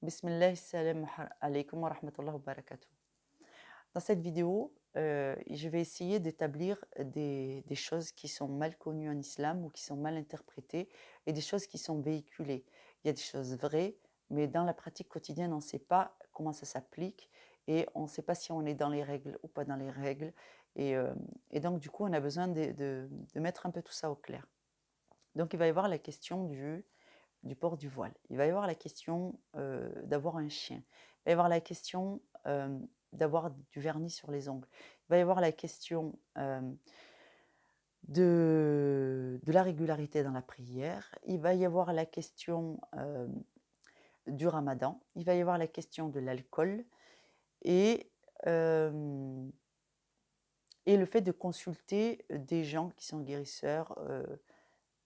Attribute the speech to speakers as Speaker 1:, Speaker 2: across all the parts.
Speaker 1: Bismillah, salam alaikum wa rahmatullah wa barakatuh. Dans cette vidéo, je vais essayer d'établir des choses qui sont mal connues en islam ou qui sont mal interprétées et des choses qui sont véhiculées. Il y a des choses vraies, mais dans la pratique quotidienne, on ne sait pas comment ça s'applique et on ne sait pas si on est dans les règles ou pas dans les règles. Et, euh, et donc, du coup, on a besoin de mettre un peu tout ça au clair. Donc, il va y avoir la question du port du voile. Il va y avoir la question d'avoir un chien. Il va y avoir la question d'avoir du vernis sur les ongles. Il va y avoir la question de la régularité dans la prière. Il va y avoir la question du ramadan. Il va y avoir la question de l'alcool et, euh, et le fait de consulter des gens qui sont guérisseurs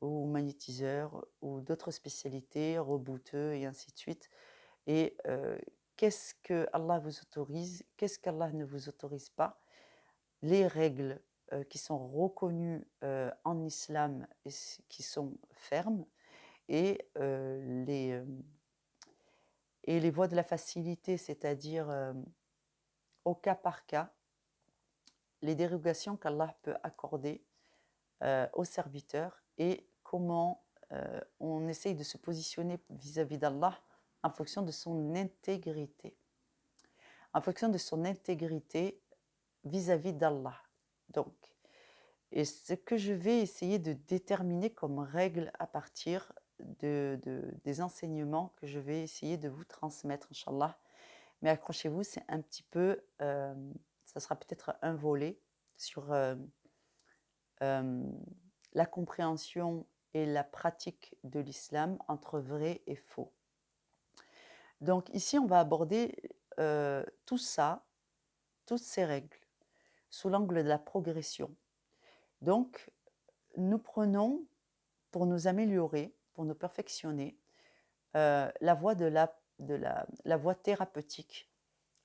Speaker 1: ou magnétiseurs ou d'autres spécialités, rebouteux et ainsi de suite. Et qu'est-ce que Allah vous autorise, qu'est-ce qu'Allah ne vous autorise pas, les règles qui sont reconnues en islam et qui sont fermes, et, et les voies de la facilité, c'est-à-dire au cas par cas, les dérogations qu'Allah peut accorder aux serviteurs et comment on essaye de se positionner vis-à-vis d'Allah en fonction de son intégrité. En fonction de son intégrité vis-à-vis d'Allah. Donc, et ce que je vais essayer de déterminer comme règle à partir des enseignements que je vais essayer de vous transmettre, Inch'Allah. Mais accrochez-vous, c'est un petit peu, ça sera peut-être un volet sur la compréhension et la pratique de l'islam entre vrai et faux. Donc ici, on va aborder tout ça, toutes ces règles, sous l'angle de la progression. Donc, nous prenons, pour nous améliorer, pour nous perfectionner, la voie la voie thérapeutique,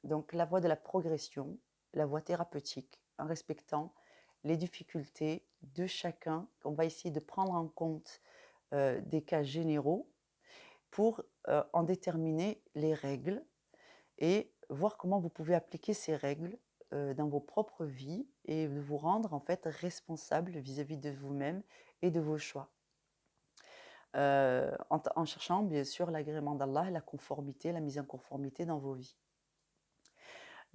Speaker 1: donc la voie de la progression, la voie thérapeutique, en respectant les difficultés de chacun. On va essayer de prendre en compte des cas généraux pour en déterminer les règles et voir comment vous pouvez appliquer ces règles dans vos propres vies et de vous rendre en fait responsable vis-à-vis de vous-même et de vos choix. En cherchant bien sûr l'agrément d'Allah, la conformité, la mise en conformité dans vos vies.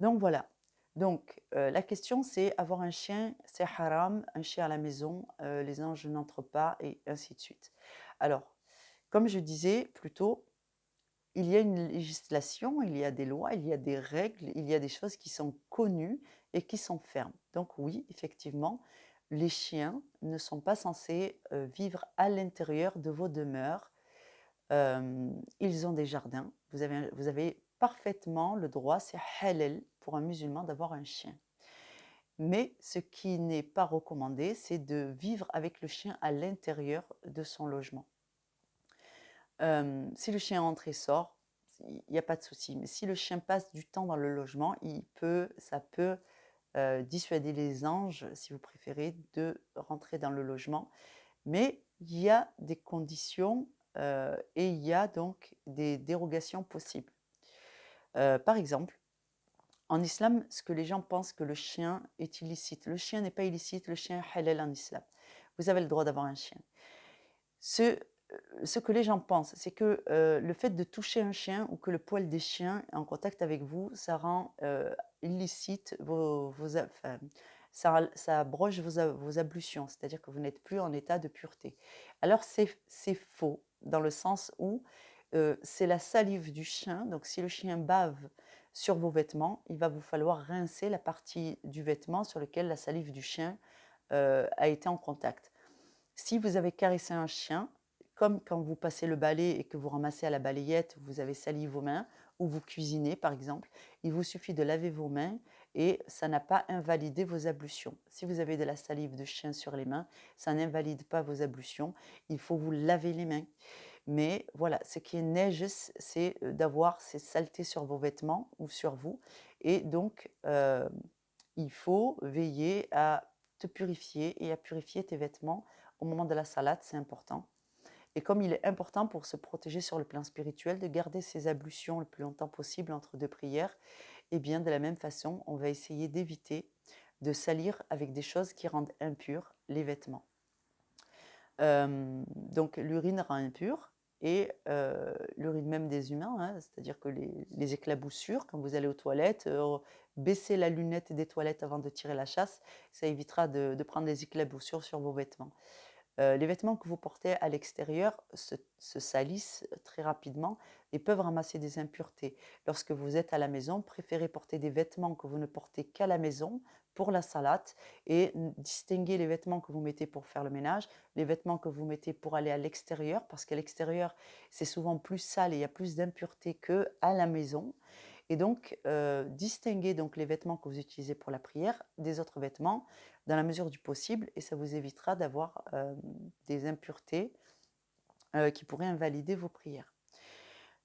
Speaker 1: Donc voilà. Donc la question c'est avoir un chien, c'est haram, un chien à la maison, les anges n'entrent pas et ainsi de suite. Alors, comme je disais plus tôt, il y a une législation, il y a des lois, il y a des règles, il y a des choses qui sont connues et qui sont fermes. Donc oui, effectivement, les chiens ne sont pas censés vivre à l'intérieur de vos demeures. Ils ont des jardins. Vous avez parfaitement le droit, c'est halal pour un musulman d'avoir un chien. Mais ce qui n'est pas recommandé, c'est de vivre avec le chien à l'intérieur de son logement. Si le chien entre et sort, il n'y a pas de souci. Mais si le chien passe du temps dans le logement, ça peut dissuader les anges, si vous préférez, de rentrer dans le logement. Mais il y a des conditions et il y a donc des dérogations possibles. Par exemple, en islam, ce que les gens pensent que le chien est illicite. Le chien n'est pas illicite, le chien est halal en islam. Vous avez le droit d'avoir un chien. Ce que les gens pensent, c'est que le fait de toucher un chien ou que le poil des chiens est en contact avec vous, ça rend illicite enfin, ça abroge vos ablutions, c'est-à-dire que vous n'êtes plus en état de pureté. Alors c'est faux, dans le sens où c'est la salive du chien, donc si le chien bave sur vos vêtements, il va vous falloir rincer la partie du vêtement sur lequel la salive du chien a été en contact. Si vous avez caressé un chien, comme quand vous passez le balai et que vous ramassez à la balayette, vous avez sali vos mains, ou vous cuisinez par exemple, il vous suffit de laver vos mains et ça n'a pas invalidé vos ablutions. Si vous avez de la salive de chien sur les mains, ça n'invalide pas vos ablutions, il faut vous laver les mains. Mais voilà, ce qui est neige, c'est d'avoir ces saletés sur vos vêtements ou sur vous. Et donc, il faut veiller à te purifier et à purifier tes vêtements au moment de la salade, c'est important. Et comme il est important pour se protéger sur le plan spirituel de garder ses ablutions le plus longtemps possible entre 2 prières, eh bien, de la même façon, on va essayer d'éviter de salir avec des choses qui rendent impurs les vêtements. Donc l'urine rend impur et l'urine même des humains, hein, c'est-à-dire que les éclaboussures, quand vous allez aux toilettes, baissez la lunette des toilettes avant de tirer la chasse, ça évitera de prendre des éclaboussures sur vos vêtements. Les vêtements que vous portez à l'extérieur se salissent très rapidement et peuvent ramasser des impuretés. Lorsque vous êtes à la maison, préférez porter des vêtements que vous ne portez qu'à la maison pour la salade et distinguer les vêtements que vous mettez pour faire le ménage, les vêtements que vous mettez pour aller à l'extérieur, parce qu'à l'extérieur, c'est souvent plus sale et il y a plus d'impuretés qu'à la maison. Et donc, distinguez donc les vêtements que vous utilisez pour la prière des autres vêtements dans la mesure du possible et ça vous évitera d'avoir des impuretés qui pourraient invalider vos prières.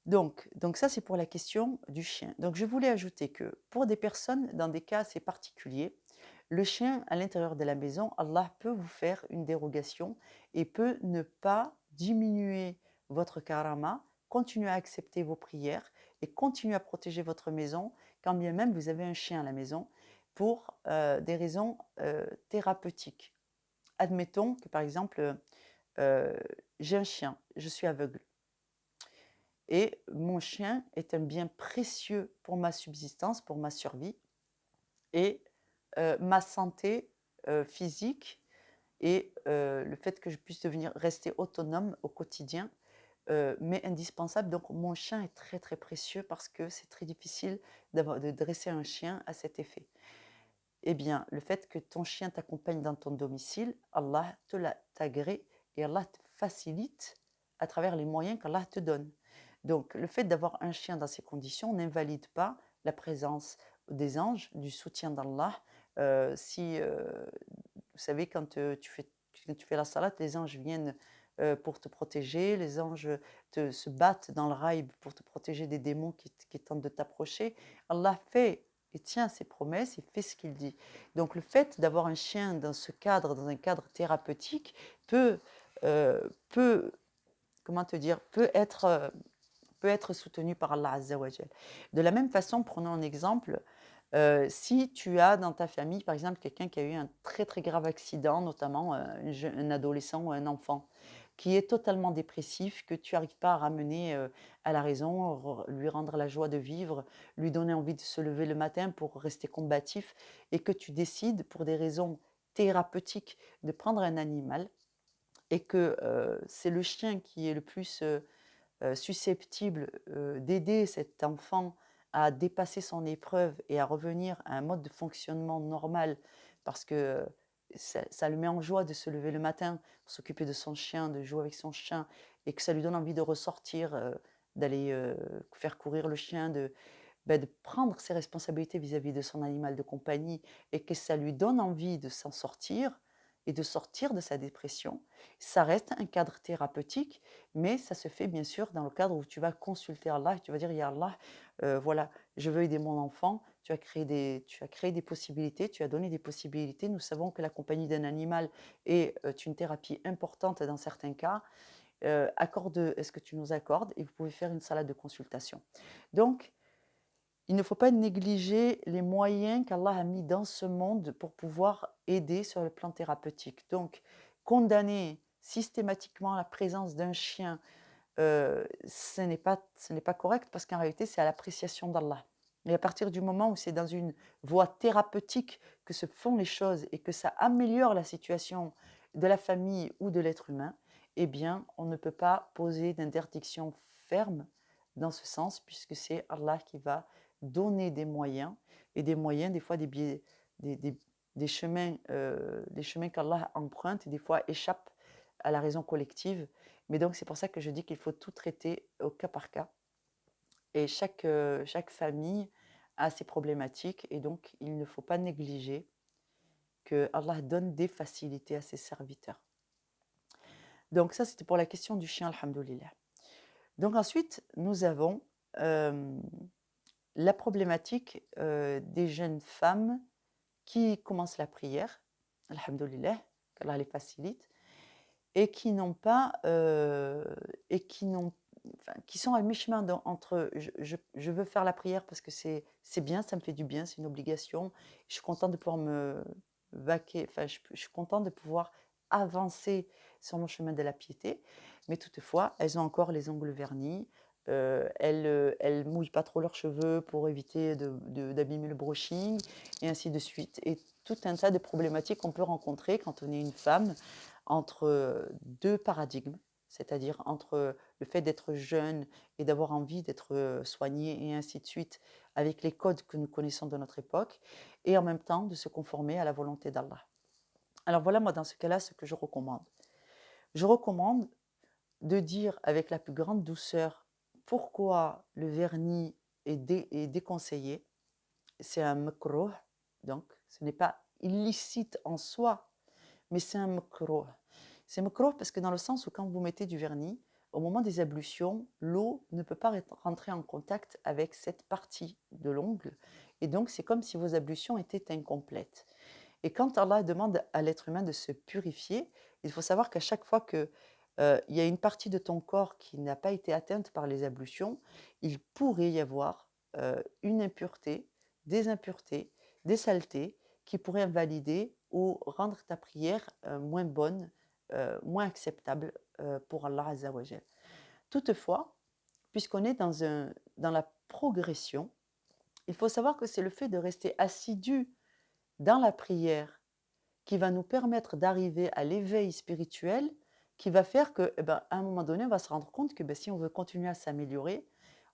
Speaker 1: Donc ça, c'est pour la question du chien. Donc, je voulais ajouter que pour des personnes, dans des cas assez particuliers, le chien à l'intérieur de la maison, Allah peut vous faire une dérogation et peut ne pas diminuer votre karama, continuer à accepter vos prières et continuer à protéger votre maison, quand bien même vous avez un chien à la maison, pour des raisons thérapeutiques. Admettons que par exemple, j'ai un chien, je suis aveugle. Et mon chien est un bien précieux pour ma subsistance, pour ma survie et ma santé physique et le fait que je puisse devenir rester autonome au quotidien m'est indispensable. Donc mon chien est très très précieux parce que c'est très difficile de dresser un chien à cet effet. Eh bien, le fait que ton chien t'accompagne dans ton domicile, Allah te l'a agrée et Allah te facilite à travers les moyens qu'Allah te donne. Donc, le fait d'avoir un chien dans ces conditions n'invalide pas la présence des anges, du soutien d'Allah. Si, vous savez, quand tu fais la salade, les anges viennent pour te protéger, les anges se battent dans le rail pour te protéger des démons qui tentent de t'approcher. Allah fait et tient ses promesses, il fait ce qu'il dit. Donc le fait d'avoir un chien dans ce cadre, dans un cadre thérapeutique, peut comment te dire, peut être soutenu par Allah Azza wa Jal. De la même façon, prenons un exemple, si tu as dans ta famille, par exemple, quelqu'un qui a eu un très très grave accident, notamment un adolescent ou un enfant, qui est totalement dépressif, que tu n'arrives pas à ramener à la raison, lui rendre la joie de vivre, lui donner envie de se lever le matin pour rester combatif, et que tu décides, pour des raisons thérapeutiques, de prendre un animal, et que c'est le chien qui est le plus susceptible d'aider cet enfant à dépasser son épreuve et à revenir à un mode de fonctionnement normal parce que ça le met en joie de se lever le matin, pour s'occuper de son chien, de jouer avec son chien et que ça lui donne envie de ressortir, d'aller faire courir le chien, de prendre ses responsabilités vis-à-vis de son animal de compagnie et que ça lui donne envie de s'en sortir et de sortir de sa dépression. Ça reste un cadre thérapeutique, mais ça se fait bien sûr dans le cadre où tu vas consulter Allah et tu vas dire, Ya Allah, voilà, je veux aider mon enfant, tu as créé des possibilités, tu as donné des possibilités. Nous savons que la compagnie d'un animal est une thérapie importante dans certains cas. Est-ce que tu nous accordes? Et vous pouvez faire une salade de consultation. Donc, il ne faut pas négliger les moyens qu'Allah a mis dans ce monde pour pouvoir aider sur le plan thérapeutique. Donc, condamner systématiquement la présence d'un chien, ce n'est pas correct parce qu'en réalité, c'est à l'appréciation d'Allah. Et à partir du moment où c'est dans une voie thérapeutique que se font les choses et que ça améliore la situation de la famille ou de l'être humain, eh bien, on ne peut pas poser d'interdiction ferme dans ce sens, puisque c'est Allah qui va donner des moyens, et des moyens, des fois des chemins qu'Allah emprunte, et des fois échappent à la raison collective. Mais donc c'est pour ça que je dis qu'il faut tout traiter au cas par cas. Et chaque famille a ses problématiques, et donc il ne faut pas négliger que Allah donne des facilités à ses serviteurs. Donc ça, c'était pour la question du chien, alhamdoulilah. Donc ensuite, nous avons la problématique des jeunes femmes qui commencent la prière, alhamdoulilah, qu'Allah les facilite, et qui n'ont pas, et qui n'ont enfin, qui sont à mi-chemin entre je veux faire la prière parce que c'est bien, ça me fait du bien, c'est une obligation. Je suis contente de pouvoir me vaquer, enfin, je suis contente de pouvoir avancer sur mon chemin de la piété, mais toutefois, elles ont encore les ongles vernis, elles mouillent pas trop leurs cheveux pour éviter d'abîmer le brushing et ainsi de suite, et tout un tas de problématiques qu'on peut rencontrer quand on est une femme entre 2 paradigmes, c'est-à-dire entre le fait d'être jeune et d'avoir envie d'être soignée et ainsi de suite, avec les codes que nous connaissons de notre époque, et en même temps de se conformer à la volonté d'Allah. Alors voilà, moi, dans ce cas-là, ce que je recommande. Je recommande de dire avec la plus grande douceur pourquoi le vernis est déconseillé. C'est un makrouh, donc ce n'est pas illicite en soi, mais c'est un makrouh. C'est makrouh parce que dans le sens où quand vous mettez du vernis, au moment des ablutions, l'eau ne peut pas rentrer en contact avec cette partie de l'ongle, et donc c'est comme si vos ablutions étaient incomplètes. Et quand Allah demande à l'être humain de se purifier, il faut savoir qu'à chaque fois que il y a une partie de ton corps qui n'a pas été atteinte par les ablutions, il pourrait y avoir une impureté, des impuretés, des saletés qui pourraient invalider ou rendre ta prière moins bonne, moins acceptable pour Allah Azza wa Jal. Toutefois, puisqu'on est dans la progression, il faut savoir que c'est le fait de rester assidu dans la prière qui va nous permettre d'arriver à l'éveil spirituel, qui va faire que, eh ben, à un moment donné, on va se rendre compte que si on veut continuer à s'améliorer,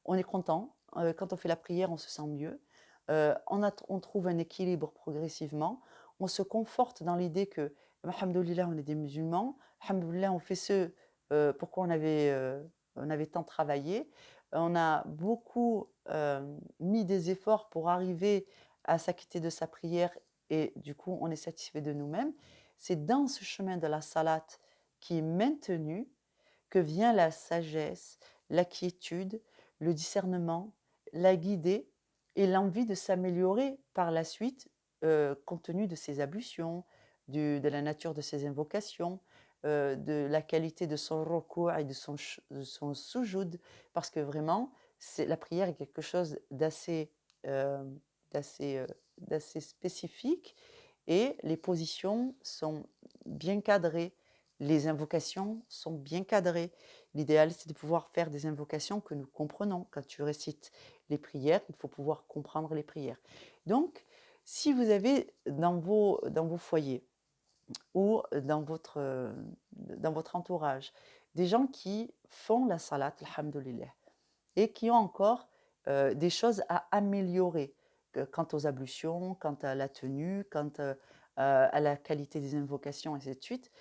Speaker 1: on est content. Quand on fait la prière, on se sent mieux. On trouve un équilibre progressivement. On se conforte dans l'idée que, alhamdoulilah, on est des musulmans. Alhamdoulilah, on fait ce pourquoi on avait tant travaillé. On a beaucoup mis des efforts pour arriver à s'acquitter de sa prière, et du coup, on est satisfait de nous-mêmes. C'est dans ce chemin de la salat qui est maintenu que vient la sagesse, la quiétude, le discernement, la guidée et l'envie de s'améliorer par la suite, compte tenu de ses ablutions, de la nature de ses invocations, de la qualité de son recours et de son sujoud, parce que vraiment, la prière est quelque chose euh, d'assez, euh, d'assez spécifique, et les positions sont bien cadrées. Les invocations sont bien cadrées. L'idéal, c'est de pouvoir faire des invocations que nous comprenons. Quand tu récites les prières, il faut pouvoir comprendre les prières. Donc, si vous avez dans vos foyers ou dans votre entourage des gens qui font la salat, alhamdoulilah, et qui ont encore des choses à améliorer quant aux ablutions, quant à la tenue, quant à la qualité des invocations, et ainsi de suite.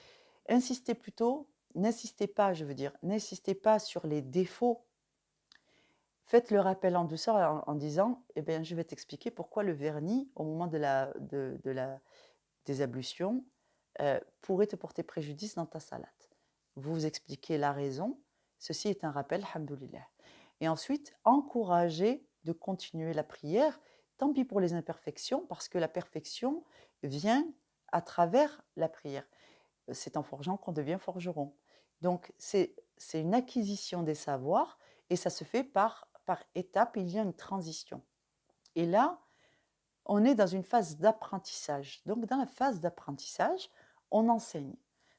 Speaker 1: Insistez plutôt, n'insistez pas, je veux dire, n'insistez pas sur les défauts. Faites le rappel en douceur en disant, eh bien, je vais t'expliquer pourquoi le vernis, au moment des ablutions, pourrait te porter préjudice dans ta salade. Vous vous expliquez la raison. Ceci est un rappel, alhamdoulilah. Et ensuite, encouragez de continuer la prière, tant pis pour les imperfections, parce que la perfection vient à travers la prière. C'est en forgeant qu'on devient forgeron. Donc, c'est une acquisition des savoirs, et ça se fait par étapes, il y a une transition. Et là, on est dans une phase d'apprentissage. Donc, dans la phase d'apprentissage, on enseigne.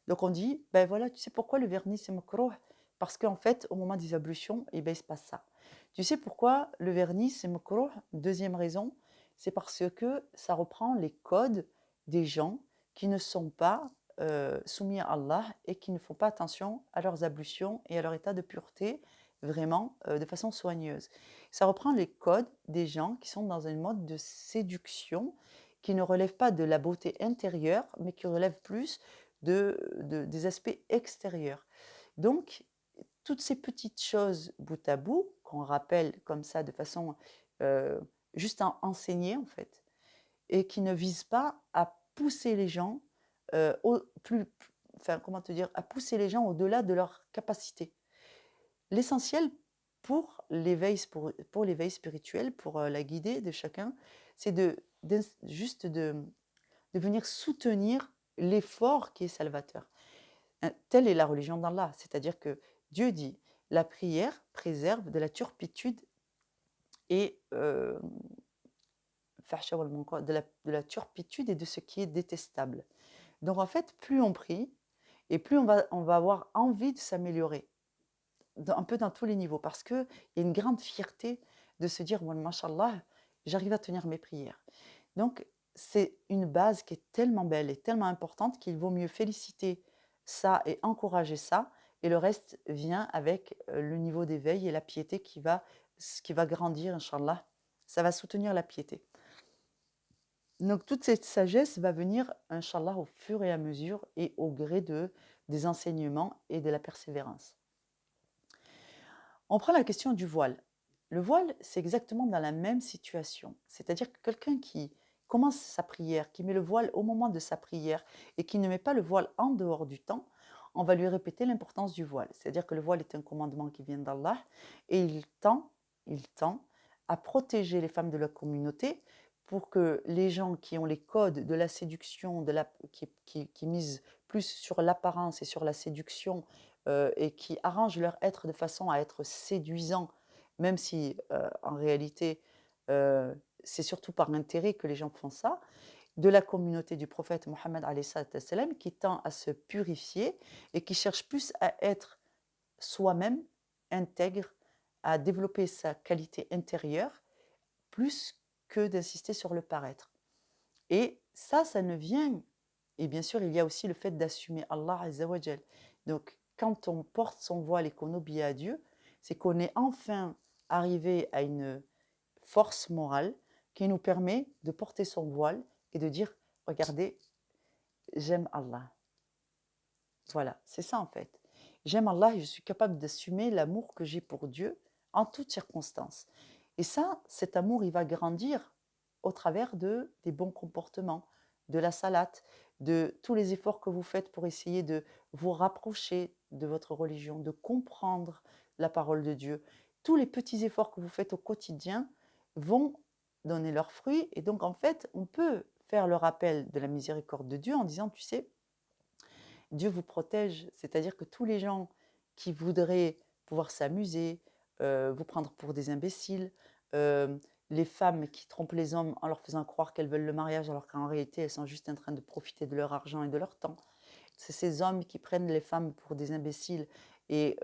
Speaker 1: Donc, on dit, ben voilà, tu sais pourquoi le vernis c'est makrouh? Parce qu'en fait, au moment des ablutions, eh ben, il se passe ça. Tu sais pourquoi le vernis c'est makrouh? Deuxième raison, c'est parce que ça reprend les codes des gens qui ne sont pas soumis à Allah et qui ne font pas attention à leurs ablutions et à leur état de pureté vraiment de façon soigneuse. Ça reprend les codes des gens qui sont dans un mode de séduction qui ne relève pas de la beauté intérieure, mais qui relève plus des aspects extérieurs. Donc, toutes ces petites choses bout à bout, qu'on rappelle comme ça de façon euh, juste à enseigner en fait, et qui ne visent pas à pousser les gens enfin comment te dire, à pousser les gens au-delà de leur capacité. L'essentiel pour l'éveil spirituel, pour la guider de chacun, c'est juste de venir soutenir l'effort qui est salvateur. Telle est la religion d'Allah, c'est-à-dire que Dieu dit: «La prière préserve de la turpitude et fahsha wal munkar, de la turpitude et de ce qui est détestable». Donc en fait, plus on prie et plus on va avoir envie de s'améliorer, un peu dans tous les niveaux, parce qu'il y a une grande fierté de se dire: «Moi, machallah, j'arrive à tenir mes prières». Donc c'est une base qui est tellement belle et tellement importante qu'il vaut mieux féliciter ça et encourager ça, et le reste vient avec le niveau d'éveil et la piété qui va grandir, Inch'Allah. Ça va soutenir la piété. Donc toute cette sagesse va venir, Inch'Allah, au fur et à mesure et au gré des enseignements et de la persévérance. On prend la question du voile. Le voile, c'est exactement dans la même situation. C'est-à-dire que quelqu'un qui commence sa prière, qui met le voile au moment de sa prière et qui ne met pas le voile en dehors du temps, on va lui répéter l'importance du voile. C'est-à-dire que le voile est un commandement qui vient d'Allah et il tend à protéger les femmes de la communauté pour que les gens qui ont les codes de la séduction, qui misent plus sur l'apparence et sur la séduction, et qui arrangent leur être de façon à être séduisants, même si en réalité c'est surtout par intérêt que les gens font ça, de la communauté du prophète Mohammed alayhi salatu wassalam, qui tend à se purifier et qui cherche plus à être soi-même intègre, à développer sa qualité intérieure, plus que d'insister sur le paraître. Et ça ne vient. Et bien sûr, il y a aussi le fait d'assumer Allah Azza wa Jal. Donc, quand on porte son voile et qu'on obéit à Dieu, c'est qu'on est enfin arrivé à une force morale qui nous permet de porter son voile et de dire: regardez, j'aime Allah. Voilà, c'est ça en fait. J'aime Allah et je suis capable d'assumer l'amour que j'ai pour Dieu en toutes circonstances. Et ça, cet amour, il va grandir au travers des bons comportements, de la salate, de tous les efforts que vous faites pour essayer de vous rapprocher de votre religion, de comprendre la parole de Dieu. Tous les petits efforts que vous faites au quotidien vont donner leurs fruits. Et donc, en fait, on peut faire le rappel de la miséricorde de Dieu en disant: tu sais, Dieu vous protège, c'est-à-dire que tous les gens qui voudraient pouvoir s'amuser, vous prendre pour des imbéciles, euh, les femmes qui trompent les hommes en leur faisant croire qu'elles veulent le mariage alors qu'en réalité elles sont juste en train de profiter de leur argent et de leur temps. C'est ces hommes qui prennent les femmes pour des imbéciles et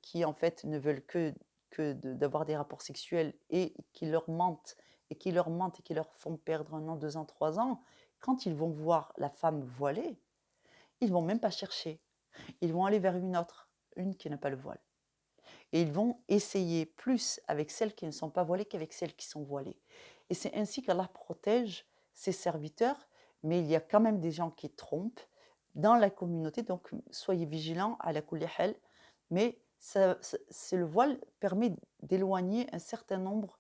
Speaker 1: qui en fait ne veulent que d'avoir des rapports sexuels et qui leur mentent et qui leur mentent et qui leur font perdre 1 an, 2 ans, 3 ans. Quand ils vont voir la femme voilée, ils vont même pas chercher. Ils vont aller vers une autre, une qui n'a pas le voile. Et ils vont essayer plus avec celles qui ne sont pas voilées qu'avec celles qui sont voilées. Et c'est ainsi qu'Allah protège ses serviteurs, mais il y a quand même des gens qui trompent dans la communauté, donc soyez vigilants à la kulli hal. Mais c'est le voile permet d'éloigner un certain nombre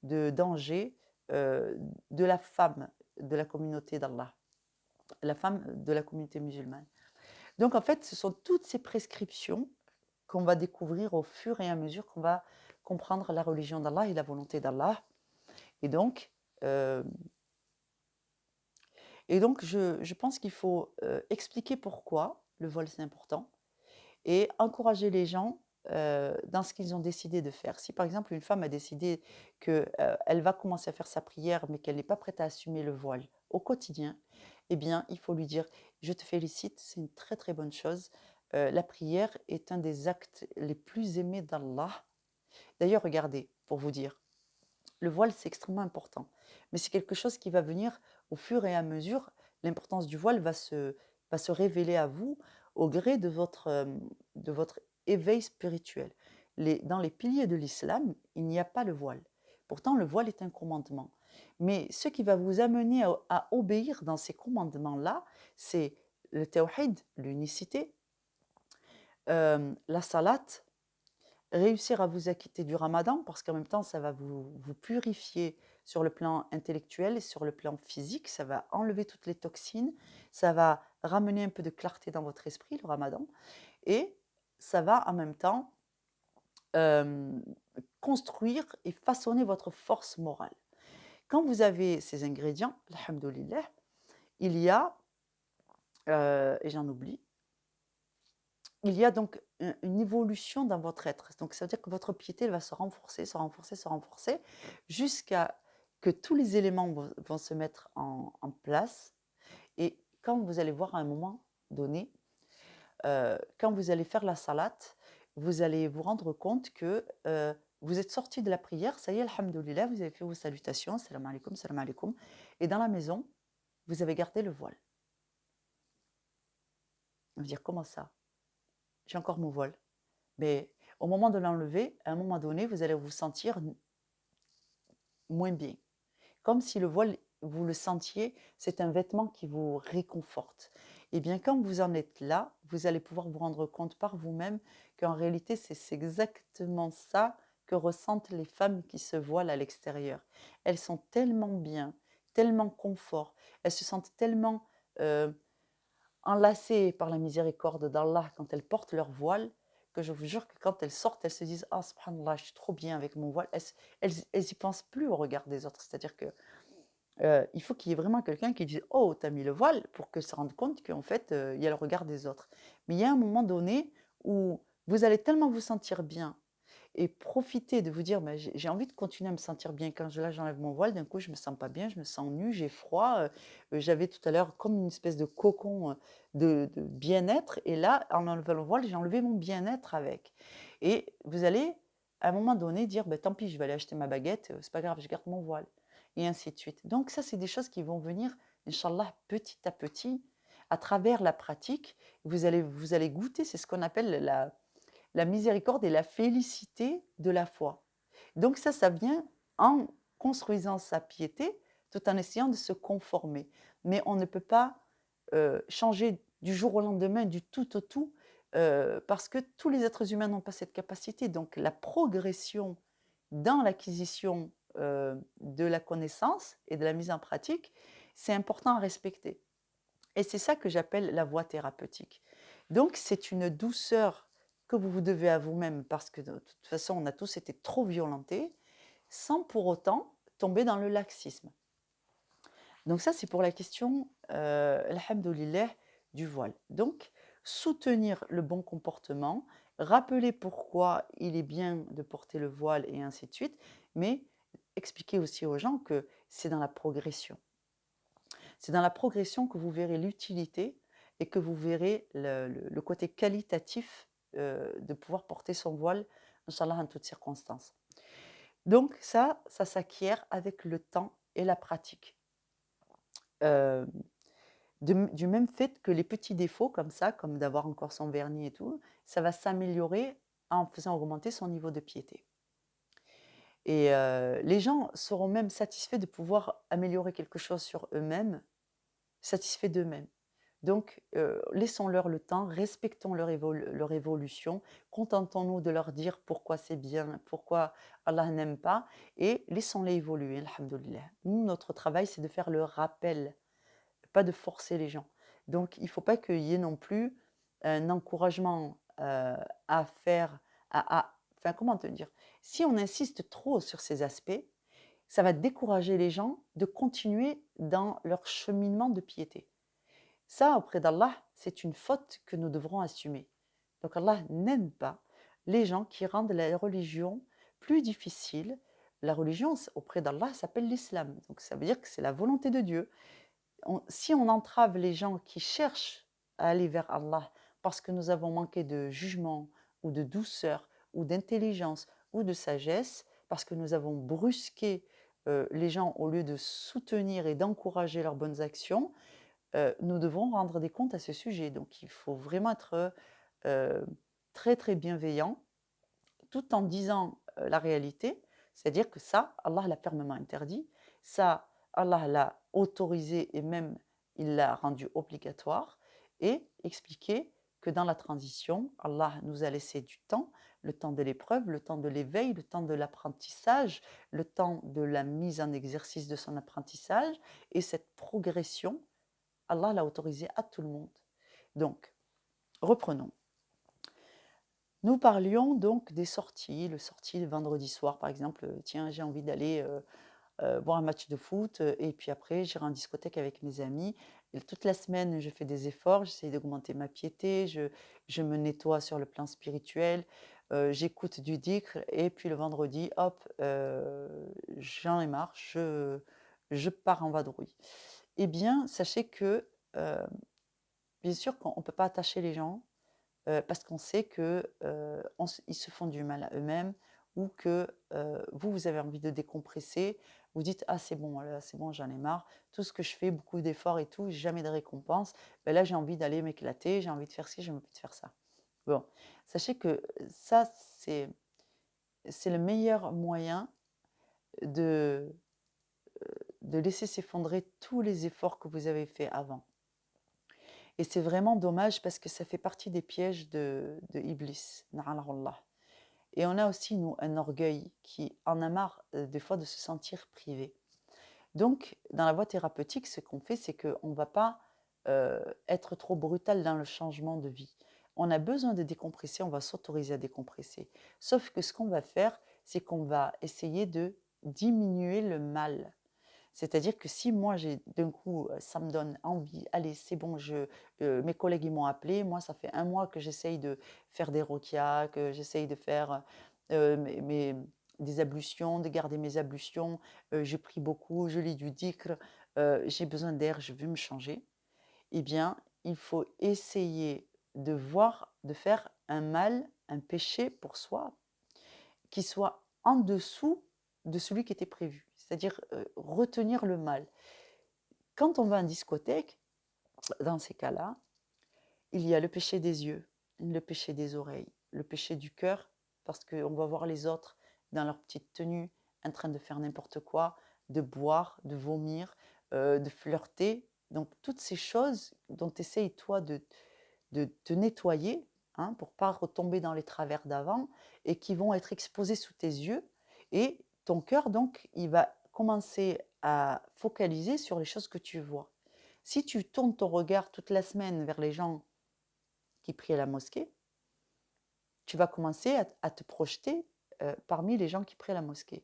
Speaker 1: de dangers de la femme de la communauté d'Allah, la femme de la communauté musulmane. Donc en fait, ce sont toutes ces prescriptions qu'on va découvrir au fur et à mesure qu'on va comprendre la religion d'Allah et la volonté d'Allah. Et donc, euh, je pense qu'il faut expliquer pourquoi le voile c'est important et encourager les gens dans ce qu'ils ont décidé de faire. Si par exemple une femme a décidé qu'elle va commencer à faire sa prière mais qu'elle n'est pas prête à assumer le voile au quotidien, eh bien il faut lui dire: je te félicite, c'est une très très bonne chose. La prière est un des actes les plus aimés d'Allah. D'ailleurs, regardez, pour vous dire, le voile c'est extrêmement important, mais c'est quelque chose qui va venir au fur et à mesure. L'importance du voile va se révéler à vous au gré de votre éveil spirituel. Dans les piliers de l'islam, il n'y a pas le voile. Pourtant, le voile est un commandement. Mais ce qui va vous amener à obéir dans ces commandements-là, c'est le tawhid, l'unicité, la salat, réussir à vous acquitter du ramadan, parce qu'en même temps, ça va vous purifier sur le plan intellectuel et sur le plan physique, ça va enlever toutes les toxines, ça va ramener un peu de clarté dans votre esprit, le ramadan, et ça va en même temps euh, construire et façonner votre force morale. Quand vous avez ces ingrédients, alhamdoulilah, il y a, et j'en oublie, il y a donc une évolution dans votre être. Donc ça veut dire que votre piété, elle va se renforcer, se renforcer, se renforcer, jusqu'à que tous les éléments vont se mettre en place. Et quand vous allez voir à un moment donné, quand vous allez faire la salat, vous allez vous rendre compte que vous êtes sorti de la prière, ça y est, alhamdoulilah, vous avez fait vos salutations, salam alaikum, et dans la maison, vous avez gardé le voile. On va dire, comment ça? J'ai encore mon voile. Mais au moment de l'enlever, à un moment donné, vous allez vous sentir moins bien. Comme si le voile, vous le sentiez, c'est un vêtement qui vous réconforte. Et bien, quand vous en êtes là, vous allez pouvoir vous rendre compte par vous-même qu'en réalité, c'est exactement ça que ressentent les femmes qui se voilent à l'extérieur. Elles sont tellement bien, tellement confort, elles se sentent tellement euh, enlacées par la miséricorde d'Allah quand elles portent leur voile, que je vous jure que quand elles sortent, elles se disent ah, subhanallah, je suis trop bien avec mon voile. Elles y pensent plus au regard des autres. C'est-à-dire que il faut qu'il y ait vraiment quelqu'un qui dise oh, t'as mis le voile pour qu'elle se rende compte qu'en fait, il y a le regard des autres. Mais il y a un moment donné où vous allez tellement vous sentir bien et profiter de vous dire bah, j'ai envie de continuer à me sentir bien. Quand là, j'enlève mon voile, d'un coup, je me sens pas bien, je me sens nue, j'ai froid. J'avais tout à l'heure comme une espèce de cocon de bien-être. Et là, en enlevant le voile, j'ai enlevé mon bien-être avec. Et vous allez, à un moment donné, dire bah, tant pis, je vais aller acheter ma baguette, c'est pas grave, je garde mon voile. Et ainsi de suite. Donc, ça, c'est des choses qui vont venir, Inch'Allah, petit à petit, à travers la pratique. Vous allez goûter, c'est ce qu'on appelle la miséricorde et la félicité de la foi. Donc ça vient en construisant sa piété tout en essayant de se conformer. Mais on ne peut pas changer du jour au lendemain, du tout au tout, parce que tous les êtres humains n'ont pas cette capacité. Donc la progression dans l'acquisition de la connaissance et de la mise en pratique, c'est important à respecter. Et c'est ça que j'appelle la voie thérapeutique. Donc, c'est une douceur que vous vous devez à vous-même parce que de toute façon, on a tous été trop violentés, sans pour autant tomber dans le laxisme. Donc ça, c'est pour la question, alhamdoulilah, du voile. Donc, soutenir le bon comportement, rappeler pourquoi il est bien de porter le voile et ainsi de suite, mais expliquer aussi aux gens que c'est dans la progression. C'est dans la progression que vous verrez l'utilité et que vous verrez le côté qualitatif de pouvoir porter son voile, Inch'Allah, en toutes circonstances. Donc ça s'acquiert avec le temps et la pratique. Euh, du même fait que les petits défauts comme ça, comme d'avoir encore son vernis et tout, ça va s'améliorer en faisant augmenter son niveau de piété. Et les gens seront même satisfaits de pouvoir améliorer quelque chose sur eux-mêmes, satisfaits d'eux-mêmes. Donc, laissons-leur le temps, respectons leur évolution, contentons-nous de leur dire pourquoi c'est bien, pourquoi Allah n'aime pas, et laissons-les évoluer, alhamdoulilah. Nous, notre travail, c'est de faire le rappel, pas de forcer les gens. Donc, il ne faut pas qu'il y ait non plus un encouragement à faire, enfin, comment te dire, si on insiste trop sur ces aspects, ça va décourager les gens de continuer dans leur cheminement de piété. Ça, auprès d'Allah, c'est une faute que nous devrons assumer. Donc Allah n'aime pas les gens qui rendent la religion plus difficile. La religion, auprès d'Allah, s'appelle l'islam. Donc ça veut dire que c'est la volonté de Dieu. Si on entrave les gens qui cherchent à aller vers Allah parce que nous avons manqué de jugement ou de douceur ou d'intelligence ou de sagesse, parce que nous avons brusqué les gens au lieu de soutenir et d'encourager leurs bonnes actions, nous devons rendre des comptes à ce sujet. Donc il faut vraiment être très très bienveillant tout en disant la réalité, c'est-à-dire que ça, Allah l'a fermement interdit, ça, Allah l'a autorisé et même il l'a rendu obligatoire, et expliquer que dans la transition, Allah nous a laissé du temps, le temps de l'épreuve, le temps de l'éveil, le temps de l'apprentissage, le temps de la mise en exercice de son apprentissage, et cette progression, Allah l'a autorisé à tout le monde. Donc, reprenons. Nous parlions donc des sorties, le vendredi soir par exemple, tiens j'ai envie d'aller voir un match de foot, et puis après j'irai en discothèque avec mes amis et toute la semaine je fais des efforts, j'essaye d'augmenter ma piété, je me nettoie sur le plan spirituel, j'écoute du dhikr et puis le vendredi, hop, j'en ai marre, je pars en vadrouille. Eh bien, sachez que, bien sûr qu'on ne peut pas attacher les gens, parce qu'on sait que, ils se font du mal à eux-mêmes ou que, vous, vous avez envie de décompresser. Vous dites: «Ah c'est bon, là, c'est bon, j'en ai marre. Tout ce que je fais, beaucoup d'efforts et tout, jamais de récompense. Ben là, j'ai envie d'aller m'éclater, j'ai envie de faire ci, j'ai envie de faire ça». Bon, sachez que ça, c'est le meilleur moyen de, de laisser s'effondrer tous les efforts que vous avez faits avant. Et c'est vraiment dommage parce que ça fait partie des pièges de Iblis, na'anahullah. Et on a aussi, nous, un orgueil qui en a marre, des fois, de se sentir privé. Donc, dans la voie thérapeutique, ce qu'on fait, c'est qu'on ne va pas être trop brutal dans le changement de vie. On a besoin de décompresser, on va s'autoriser à décompresser. Sauf que ce qu'on va faire, c'est qu'on va essayer de diminuer le mal. C'est-à-dire que si moi, j'ai d'un coup, ça me donne envie, allez, c'est bon, mes collègues ils m'ont appelé, moi, ça fait un mois que j'essaye de faire des roquias, que j'essaye de faire des ablutions, de garder mes ablutions, je prie beaucoup, je lis du dhikr, j'ai besoin d'air, je veux me changer. Eh bien, il faut essayer de voir, de faire un mal, un péché pour soi, qui soit en dessous de celui qui était prévu. C'est-à-dire retenir le mal. Quand on va en discothèque, dans ces cas-là, il y a le péché des yeux, le péché des oreilles, le péché du cœur, parce qu'on va voir les autres dans leur petite tenue, en train de faire n'importe quoi, de boire, de vomir, de flirter. Donc toutes ces choses dont tu essayes, toi, de te nettoyer, hein, pour ne pas retomber dans les travers d'avant, et qui vont être exposés sous tes yeux. Et ton cœur, donc, il va commencer à focaliser sur les choses que tu vois. Si tu tournes ton regard toute la semaine vers les gens qui prient à la mosquée, tu vas commencer à te projeter parmi les gens qui prient à la mosquée.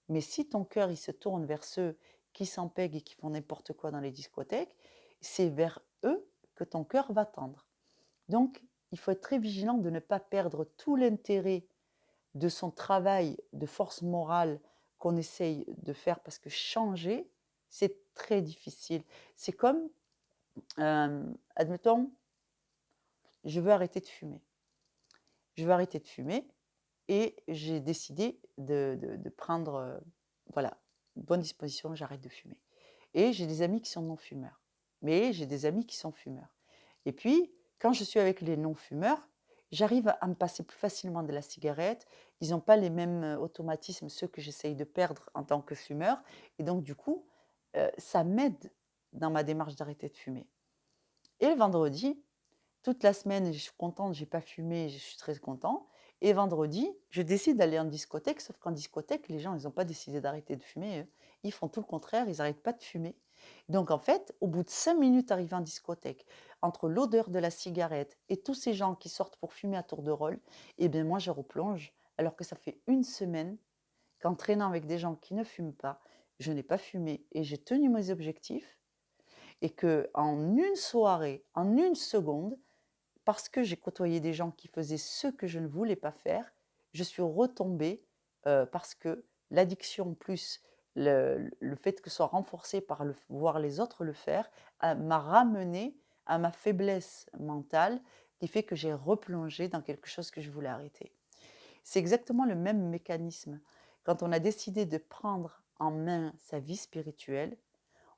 Speaker 1: Mais si ton cœur il se tourne vers ceux qui s'empèguent et qui font n'importe quoi dans les discothèques, c'est vers eux que ton cœur va tendre. Donc, il faut être très vigilant de ne pas perdre tout l'intérêt de son travail de force morale qu'on essaye de faire, parce que changer, c'est très difficile. C'est comme, admettons, je veux arrêter de fumer. Je veux arrêter de fumer et j'ai décidé de prendre, voilà, bonne disposition, j'arrête de fumer. Et j'ai des amis qui sont non-fumeurs, mais j'ai des amis qui sont fumeurs. Et puis, quand je suis avec les non-fumeurs, j'arrive à me passer plus facilement de la cigarette. Ils n'ont pas les mêmes automatismes, ceux que j'essaye de perdre en tant que fumeur. Et donc, du coup, ça m'aide dans ma démarche d'arrêter de fumer. Et le vendredi, toute la semaine, je suis contente, j'ai pas fumé, je suis très content. Et vendredi, je décide d'aller en discothèque, sauf qu'en discothèque, les gens, ils n'ont pas décidé d'arrêter de fumer, eux. Ils font tout le contraire, ils n'arrêtent pas de fumer. Donc en fait, au bout de 5 minutes arrivés en discothèque, entre l'odeur de la cigarette et tous ces gens qui sortent pour fumer à tour de rôle, eh bien moi je replonge, alors que ça fait une semaine qu'en traînant avec des gens qui ne fument pas, je n'ai pas fumé et j'ai tenu mes objectifs, et que en une soirée, en une seconde, parce que j'ai côtoyé des gens qui faisaient ce que je ne voulais pas faire, je suis retombée, parce que l'addiction plus le fait que ce soit renforcé par voir les autres le faire, m'a ramenée à ma faiblesse mentale, qui fait que j'ai replongé dans quelque chose que je voulais arrêter. C'est exactement le même mécanisme. Quand on a décidé de prendre en main sa vie spirituelle,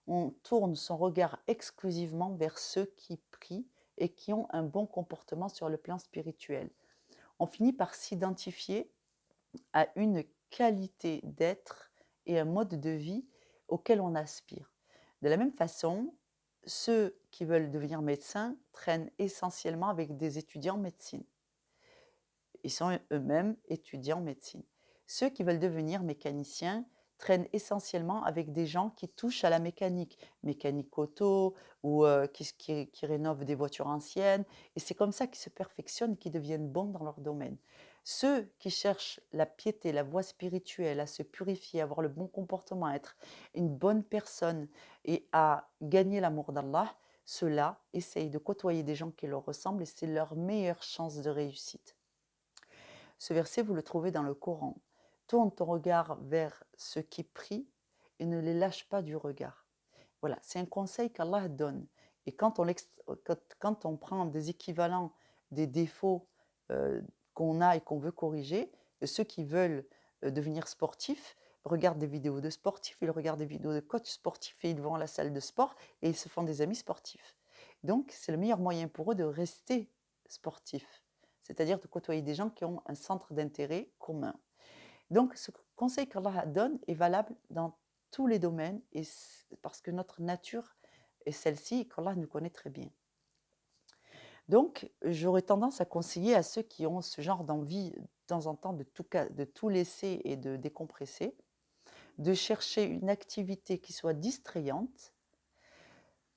Speaker 1: on tourne son regard exclusivement vers ceux qui prient et qui ont un bon comportement sur le plan spirituel. On finit par s'identifier à une qualité d'être et un mode de vie auquel on aspire. De la même façon, ceux qui veulent devenir médecins traînent essentiellement avec des étudiants en médecine. Ils sont eux-mêmes étudiants en médecine. Ceux qui veulent devenir mécaniciens traînent essentiellement avec des gens qui touchent à la mécanique, mécanique auto, ou qui rénovent des voitures anciennes. Et c'est comme ça qu'ils se perfectionnent, qu'ils deviennent bons dans leur domaine. Ceux qui cherchent la piété, la voie spirituelle, à se purifier, à avoir le bon comportement, à être une bonne personne et à gagner l'amour d'Allah, ceux-là essayent de côtoyer des gens qui leur ressemblent et c'est leur meilleure chance de réussite. Ce verset, vous le trouvez dans le Coran. Tourne ton regard vers ceux qui prient et ne les lâche pas du regard. Voilà, c'est un conseil qu'Allah donne. Et quand on prend des équivalents des défauts qu'on a et qu'on veut corriger, ceux qui veulent devenir sportifs regardent des vidéos de sportifs, ils regardent des vidéos de coachs sportifs et ils vont à la salle de sport et ils se font des amis sportifs. Donc, c'est le meilleur moyen pour eux de rester sportifs, c'est-à-dire de côtoyer des gens qui ont un centre d'intérêt commun. Donc, ce conseil qu'Allah donne est valable dans tous les domaines et parce que notre nature est celle-ci et qu'Allah nous connaît très bien. Donc, j'aurais tendance à conseiller à ceux qui ont ce genre d'envie de temps en temps de tout laisser et de décompresser, de chercher une activité qui soit distrayante,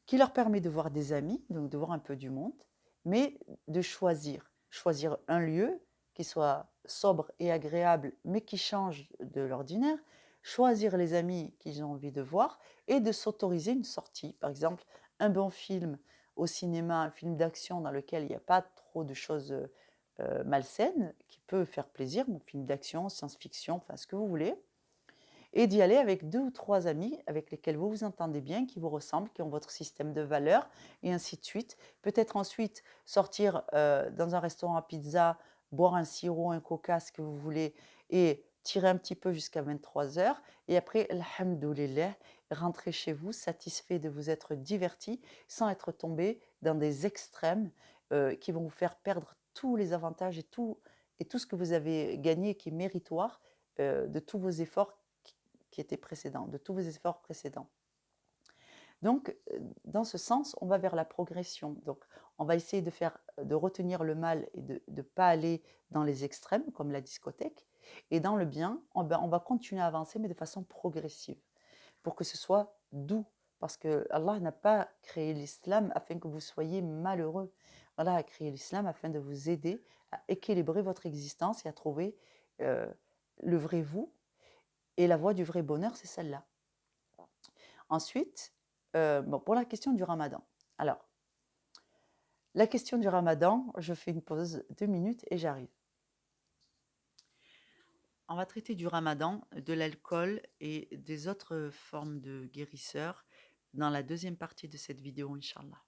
Speaker 1: qui leur permet de voir des amis, donc de voir un peu du monde, mais de choisir un lieu qui soit sobre et agréable, mais qui change de l'ordinaire, choisir les amis qu'ils ont envie de voir et de s'autoriser une sortie. Par exemple, un bon film au cinéma, un film d'action dans lequel il n'y a pas trop de choses malsaines, qui peut faire plaisir, un film d'action, science-fiction, enfin ce que vous voulez, et d'y aller avec 2 ou 3 amis avec lesquels vous vous entendez bien, qui vous ressemblent, qui ont votre système de valeurs et ainsi de suite. Peut-être ensuite sortir, dans un restaurant à pizza, boire un sirop, un coca, ce que vous voulez et tirer un petit peu jusqu'à 23 heures et après, alhamdoulilah, rentrer chez vous satisfait de vous être diverti sans être tombé dans des extrêmes, qui vont vous faire perdre tous les avantages et tout ce que vous avez gagné qui est méritoire, de tous vos efforts qui étaient précédents, de tous vos efforts précédents. Donc, dans ce sens, on va vers la progression. Donc, on va essayer de retenir le mal et de ne pas aller dans les extrêmes, comme la discothèque. Et dans le bien, on va continuer à avancer, mais de façon progressive, pour que ce soit doux. Parce que Allah n'a pas créé l'islam afin que vous soyez malheureux. Allah a créé l'islam afin de vous aider à équilibrer votre existence et à trouver euh, le vrai vous. Et la voie du vrai bonheur, c'est celle-là. Ensuite, bon, pour la question du ramadan. Alors, la question du ramadan, je fais une pause 2 minutes et j'arrive. On va traiter du ramadan, de l'alcool et des autres formes de guérisseurs dans la deuxième partie de cette vidéo, Inch'Allah.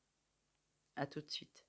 Speaker 1: À tout de suite.